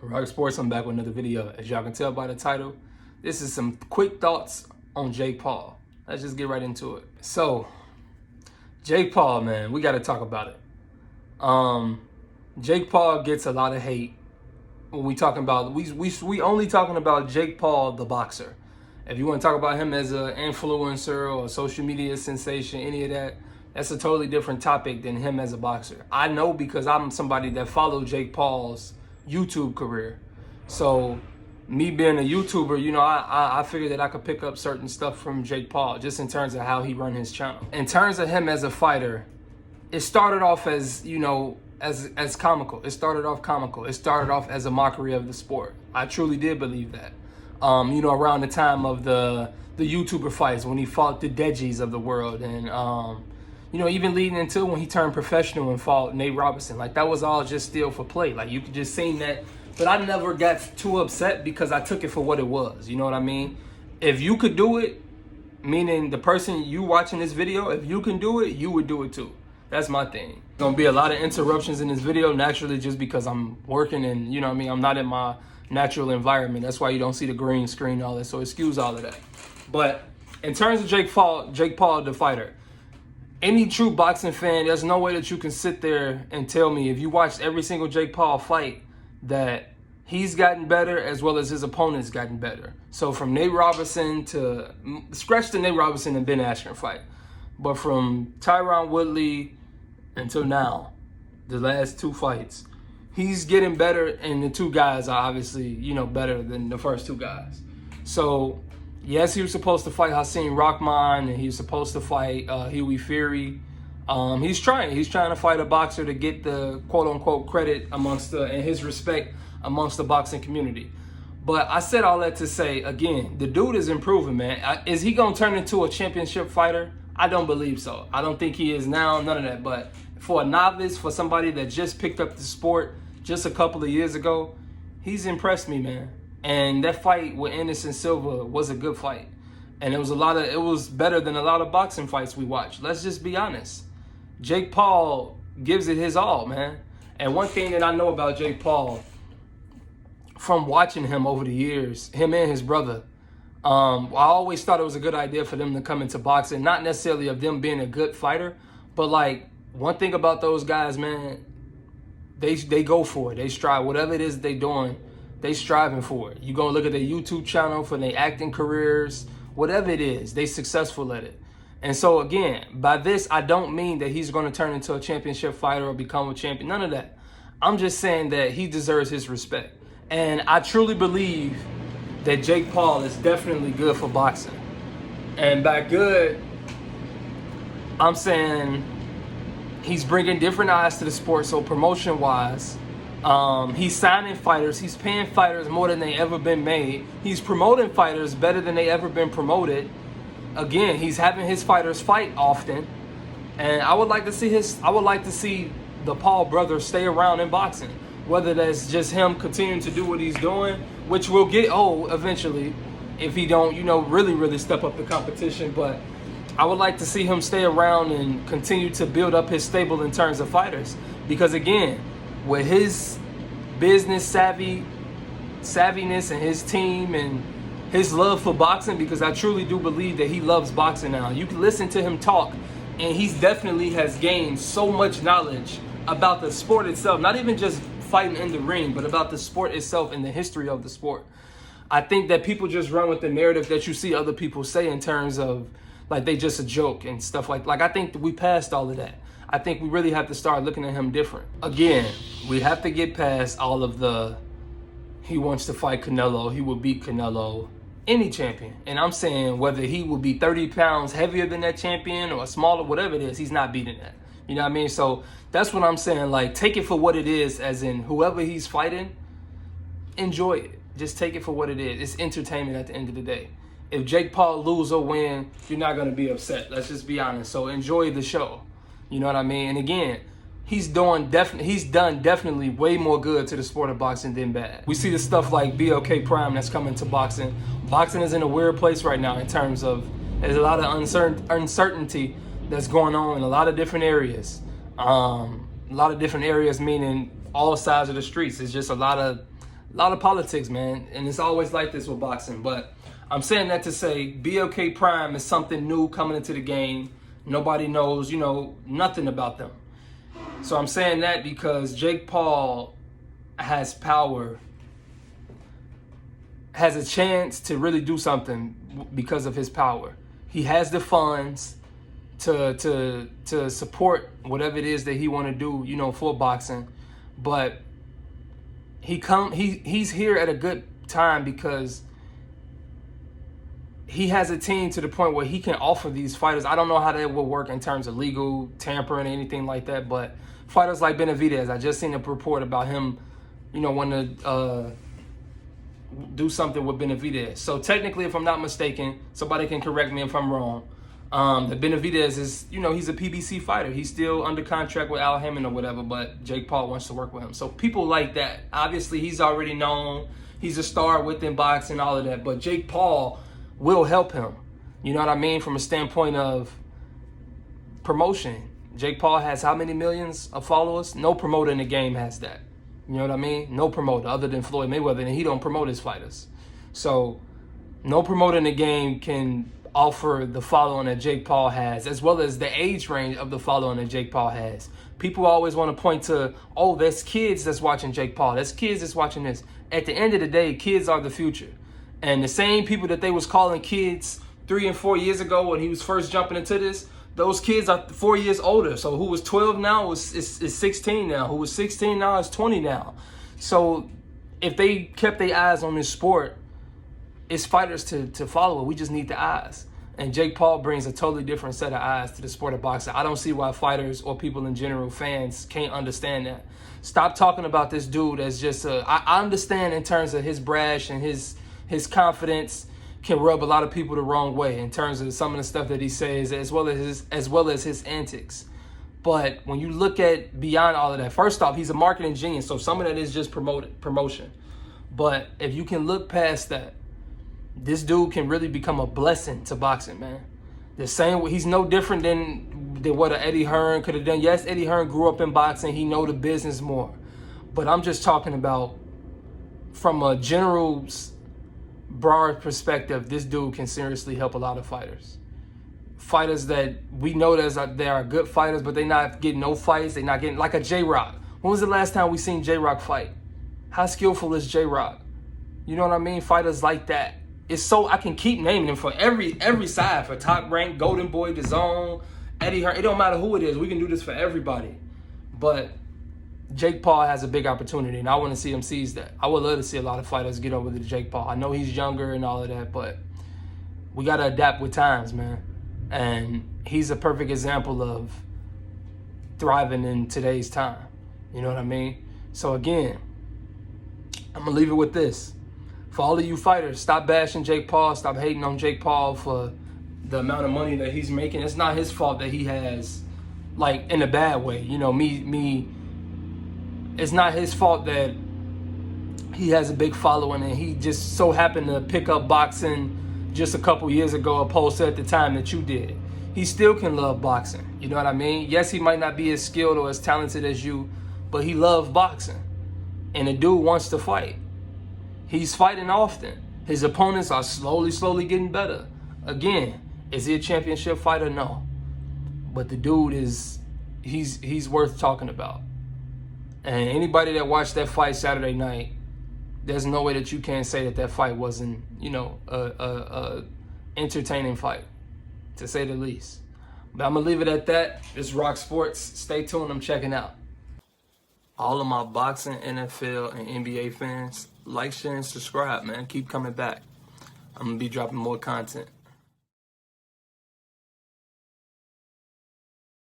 RocSports, I'm back with another video. As y'all can tell by the title, this is some quick thoughts on Jakepaul. Let's just get right into it. So, Jakepaul, man, we got to talk about it. Jakepaul gets a lot of hate when we talking about, we only talking about Jakepaul, the boxer. If you want to talk about him as an influencer or a social media sensation, any of that, that's a totally different topic than him as a boxer. I know because I'm somebody that followed Jakepaul's YouTube career. So me being a YouTuber, you know, I figured that I could pick up certain stuff from Jakepaul just in terms of how he run his channel. In terms of him as a fighter, it started off as, you know, as comical. It started off comical. It started off as a mockery of the sport. I truly did believe that. You know, around the time of the YouTuber fights when he fought the Dejis of the world, and you know, even leading into when he turned professional and fought Nate Robinson, like that was all just still for play. Like you could just see that, but I never got too upset because I took it for what it was. You know what I mean? If you could do it, meaning the person you watching this video, if you can do it, you would do it too. That's my thing. Gonna be a lot of interruptions in this video naturally, just because I'm working and you know what I mean, I'm not in my natural environment. That's why you don't see the green screen and all that. So excuse all of that. But in terms of Jakepaul the fighter, any true boxing fan, there's no way that you can sit there and tell me, if you watched every single Jakepaul fight, that he's gotten better as well as his opponent's gotten better. So from Nate Robinson to, scratch the Nate Robinson and Ben Askren fight, but from Tyron Woodley until now, the last two fights, he's getting better, and the two guys are obviously, you know, better than the first two guys. So yes, he was supposed to fight Hasim Rahman, and he was supposed to fight Huey Fury. He's trying to fight a boxer to get the quote-unquote credit amongst and his respect amongst the boxing community. But I said all that to say, again, the dude is improving, man. Is he going to turn into a championship fighter? I don't believe so. I don't think he is now, none of that. But for a novice, for somebody that just picked up the sport just a couple of years ago, he's impressed me, man. And that fight with Andersonsilva was a good fight. And it was better than a lot of boxing fights we watched. Let's just be honest. Jakepaul gives it his all, man. And one thing that I know about Jakepaul, from watching him over the years, him and his brother, I always thought it was a good idea for them to come into boxing. Not necessarily of them being a good fighter, but like one thing about those guys, man, they go for it. They strive. Whatever it is they doing, they striving for it. You gonna look at their YouTube channel for their acting careers, whatever it is, they successful at it. And so again, by this, I don't mean that he's gonna turn into a championship fighter or become a champion. None of that. I'm just saying that he deserves his respect. And I truly believe that Jakepaul is definitely good for boxing. And by good, I'm saying he's bringing different eyes to the sport. So promotion-wise, he's signing fighters. He's paying fighters more than they ever been made. He's promoting fighters better than they ever been promoted. Again, he's having his fighters fight often. And I would like to see the Paul brothers stay around in boxing. Whether that's just him continuing to do what he's doing, which will get old eventually if he don't, you know, really step up the competition. But I would like to see him stay around and continue to build up his stable in terms of fighters. Because again, with his business savviness and his team and his love for boxing, because I truly do believe that he loves boxing now. You can listen to him talk, and he definitely has gained so much knowledge about the sport itself, not even just fighting in the ring, but about the sport itself and the history of the sport. I think that people just run with the narrative that you see other people say in terms of like they just a joke and stuff like I think that we passed all of that. I think we really have to start looking at him different. Again, we have to get past all of the he wants to fight Canelo, he will beat Canelo, any champion. And I'm saying whether he will be 30 pounds heavier than that champion or smaller, whatever it is, he's not beating that. You know what I mean? So that's what I'm saying. Like, take it for what it is, as in whoever he's fighting, enjoy it. Just take it for what it is. It's entertainment at the end of the day. If Jakepaul lose or win, you're not going to be upset. Let's just be honest. So enjoy the show. You know what I mean? And again, he's done definitely way more good to the sport of boxing than bad. We see the stuff like BLK Prime that's coming to boxing. Boxing is in a weird place right now in terms of there's a lot of uncertainty that's going on in a lot of different areas. A lot of different areas meaning all sides of the streets. It's just a lot of A lot of politics, man, and it's always like this with boxing. But I'm saying that to say BLK Prime is something new coming into the game. Nobody knows, nothing about them. So I'm saying that because Jakepaul has power, has a chance to really do something because of his power. He has the funds to support whatever it is that he want to do, for boxing. But he's here at a good time because he has a team to the point where he can offer these fighters. I don't know how that will work in terms of legal tampering or anything like that, but fighters like Benavidez, I just seen a report about him, wanting to do something with Benavidez. So technically, if I'm not mistaken, somebody can correct me if I'm wrong, that Benavidez is, he's a PBC fighter. He's still under contract with Al Hammond or whatever, but Jakepaul wants to work with him. So people like that, obviously he's already known. He's a star within boxing, all of that, but Jakepaul will help him. You know what I mean? From a standpoint of promotion. Jakepaul has how many millions of followers? No promoter in the game has that. You know what I mean? No promoter other than Floyd Mayweather, and he don't promote his fighters. So no promoter in the game can offer the following that Jakepaul has, as well as the age range of the following that Jakepaul has. People always want to point to, oh, there's kids that's watching Jakepaul. There's kids that's watching this. At the end of the day, kids are the future. And the same people that they was calling kids 3 and 4 years ago when he was first jumping into this, those kids are 4 years older. So who was 12 now is 16 now. Who was 16 now is 20 now. So if they kept their eyes on this sport, it's fighters to follow it. We just need the eyes. And Jakepaul brings a totally different set of eyes to the sport of boxing. I don't see why fighters or people in general, fans, can't understand that. Stop talking about this dude as just I understand in terms of his brash and his confidence can rub a lot of people the wrong way in terms of some of the stuff that he says, as well as his antics. But when you look at beyond all of that, first off, he's a marketing genius, so some of that is just promotion. But if you can look past that, this dude can really become a blessing to boxing, man. The same, he's no different than what an Eddie Hearn could have done. Yes, Eddie Hearn grew up in boxing. He know the business more. But I'm just talking about from a general broad perspective, this dude can seriously help a lot of fighters. Fighters that we know they are good fighters, but they're not getting no fights. They're not getting, like a J-Rock. When was the last time we seen J-Rock fight? How skillful is J-Rock? You know what I mean? Fighters like that. It's so, I can keep naming them for every side, for Top Rank, Golden Boy, DAZN, Eddie Hearn. It don't matter who it is. We can do this for everybody. But Jakepaul has a big opportunity, and I want to see him seize that. I would love to see a lot of fighters get over to Jakepaul. I know he's younger and all of that, but we got to adapt with times, man. And he's a perfect example of thriving in today's time. You know what I mean? So again, I'm going to leave it with this. For all of you fighters, stop bashing Jakepaul. Stop hating on Jakepaul for the amount of money that he's making. It's not his fault that he has, like, in a bad way. It's not his fault that he has a big following and he just so happened to pick up boxing just a couple years ago, opposed to at the time that you did. He still can love boxing. You know what I mean? Yes, he might not be as skilled or as talented as you, but he loves boxing. And the dude wants to fight. He's fighting often. His opponents are slowly getting better. Again, is he a championship fighter? No. But the dude he's worth talking about. And anybody that watched that fight Saturday night, there's no way that you can't say that fight wasn't, a entertaining fight, to say the least. But I'm going to leave it at that. This is RocSports. Stay tuned. I'm checking out. All of my boxing, NFL, and NBA fans, like, share, and subscribe, man. Keep coming back. I'm going to be dropping more content.